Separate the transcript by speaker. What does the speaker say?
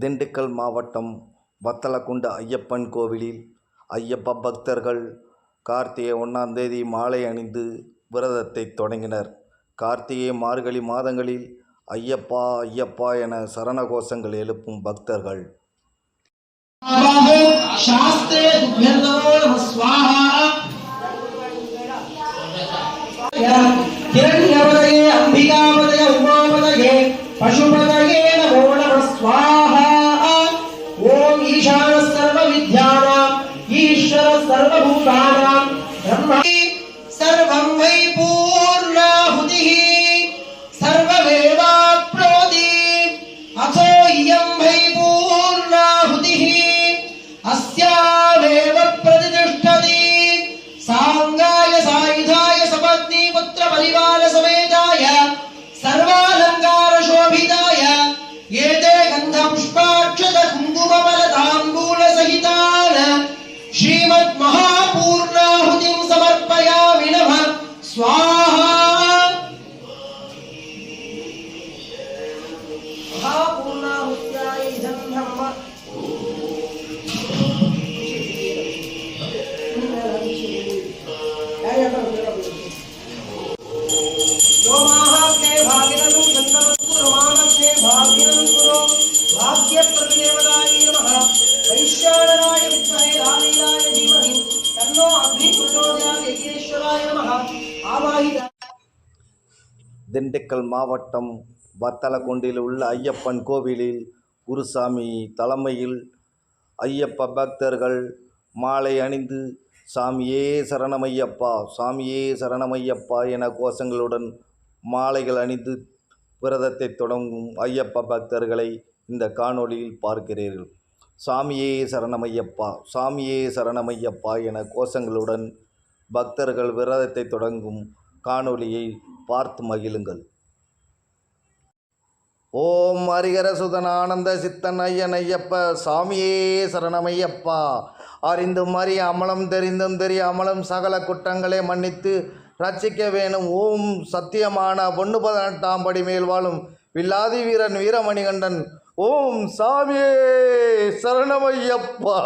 Speaker 1: திண்டுக்கல் மாவட்டம் வத்தலக்குண்டு ஐயப்பன் கோவிலில் ஐயப்ப பக்தர்கள் கார்த்திகை 1ஆம் தேதி மாலை அணிந்து விரதத்தை தொடங்கினர். கார்த்திகை மார்கழி மாதங்களில் ஐயப்பா ஐயப்பா என சரண கோஷங்கள் எழுப்பும் பக்தர்கள்
Speaker 2: पशुपतये नमो नमः स्वाहा। ओम ईशान सर्व विद्यानां ईश्वर सर्वभूतानां ब्रह्मा सर्वं वै पूर्णाहुतिः सर्वमेवाप्नोति अथो इयं वै पूर्णाहुतिः अस्यामेव प्रतिष्ठति। सांगाय सायुधाय सपत्नी पुत्र परिवार समेताय सर्वालंकार शोभिताय एते गंध पुष्पाक्षत कुंकुम फलतांबूल सहितान श्रीमद् महापूर्णाहुतिं समर्पयामि नमः स्वाहा। महापूर्णाहुत्याय इदं ब्रह्म
Speaker 1: திண்டுக்கல் மாவட்டம் வத்தலக்குண்டில் உள்ள ஐயப்பன் கோவிலில் குருசாமி தலைமையில் ஐயப்ப பக்தர்கள் மாலை அணிந்து சாமியே சரணமையப்பா சாமியே சரணமையப்பா என கோஷங்களுடன் மாலைகள் அணிந்து விரதத்தை தொடங்கும் ஐயப்ப பக்தர்களை இந்த காணொளியில் பார்க்கிறீர்கள். சாமியே சரணமையப்பா சாமியே சரணமையப்பா என கோஷங்களுடன் பக்தர்கள் விரதத்தை தொடங்கும் காணொளியை பார்த்து மகிழுங்கள். ஓம் ஹரிஹர சுதன் ஆனந்த சித்தன் ஐயன் ஐயப்ப சாமியே சரணமையப்பா. அறிந்தும் அறிய அமலம் தெரிந்தும் தெரிய அமலம் சகல குற்றங்களை மன்னித்து ரட்சிக்க வேணும். ஓம் சத்தியமான 18ஆம் படி மேல் வாழும் வில்லாதி வீரன் வீரமணிகண்டன். ஓம் சாமியே சரணமையப்பா.